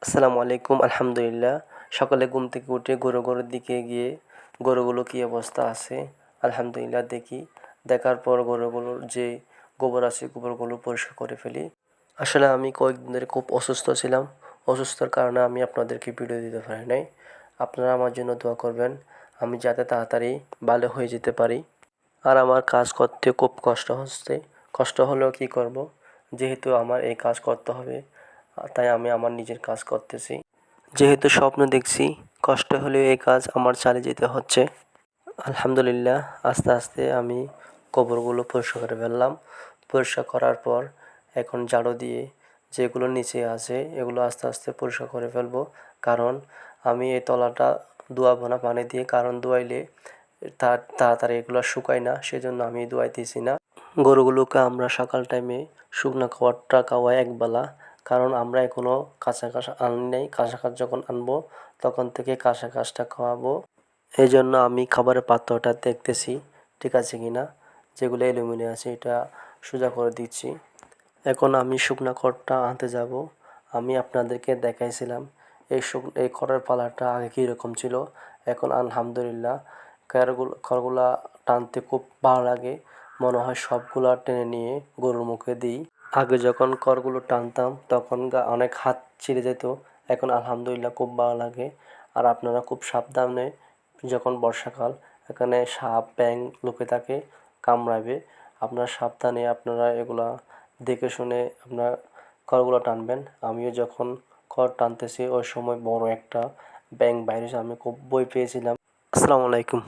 আসসালামু আলাইকুম। আলহামদুলিল্লাহ। সকালে ঘুম থেকে উঠে গরুর দিকে গিয়ে গরুগুলো কী অবস্থা আছে আলহামদুলিল্লাহ দেখি। দেখার পর গরুগুলোর যে গোবর আছে গোবরগুলো পরিষ্কার করে ফেলি। আসলে আমি কয়েকদিন ধরে খুব অসুস্থ ছিলাম। অসুস্থতার কারণে আমি আপনাদেরকে ভিডিও দিতে পারি নাই। আপনারা আমার জন্য দোয়া করবেন আমি যাতে তাড়াতাড়ি ভালো হয়ে যেতে পারি। আর আমার কাজ করতে খুব কষ্ট হলেও কী করব, যেহেতু আমার এই কাজ করতে হবে তাই আমি আমার নিজের কাজ করতেছি। যেহেতু স্বপ্ন দেখছি কষ্ট হলেও এই কাজ আমার চালিয়ে যেতে হচ্ছে। আলহামদুলিল্লাহ আস্তে আস্তে আমি গোবরগুলো পরিষ্কার করে ফেললাম। পরিষ্কার করার পর এখন ঝাড়ু দিয়ে যেগুলো নিচে আছে এগুলো আস্তে আস্তে পরিষ্কার করে ফেলবো। কারণ আমি এই তলাটা ধোয়াবো না পানি দিয়ে, কারণ ধোয়াইলে তাড়াতাড়ি এগুলো শুকায় না, সেজন্য আমি ধোয়াইতেছি না। গরুগুলোকে আমরা সকাল টাইমে শুকনো খাবারটা খাওয়াই একবেলা, কারণ আমরা এখনও কাঁচা ঘাস আনি নাই। কাঁচা ঘাস যখন আনবো তখন থেকে কাঁচা ঘাসটা খাওয়াবো। এই জন্য আমি খাবারের পাত্রটা দেখতেছি ঠিক আছে কি না, যেগুলো এলোমেলো আছে এটা সোজা করে দিচ্ছি। এখন আমি শুকনো খড়টা আনতে যাব। আমি আপনাদেরকে দেখাইছিলাম এই খড়ের পালাটা আগে কীরকম ছিল, এখন আলহামদুলিল্লাহ খড়গুলা টানতে খুব ভালো লাগে। মনে হয় সবগুলা টেনে নিয়ে গরুর মুখে দিই। আগে যখন খড়গুলো টানতাম তখন অনেক হাত ছিঁড়ে যেত, এখন আলহামদুলিল্লাহ খুব ভালো লাগে। আর আপনারা খুব সাবধানে, যখন বর্ষাকাল এখানে সাপ ব্যাঙ লুকে থাকে, কামড়াবে, আপনারা সাবধানে আপনারা এগুলা দেখে শুনে আপনার খড়গুলো টানবেন। আমিও যখন খড় টানতেছি ওই সময় বড় একটা ব্যাঙ বাইরে এসে আমি খুব ভয় পেয়েছিলাম। আসসালামু আলাইকুম।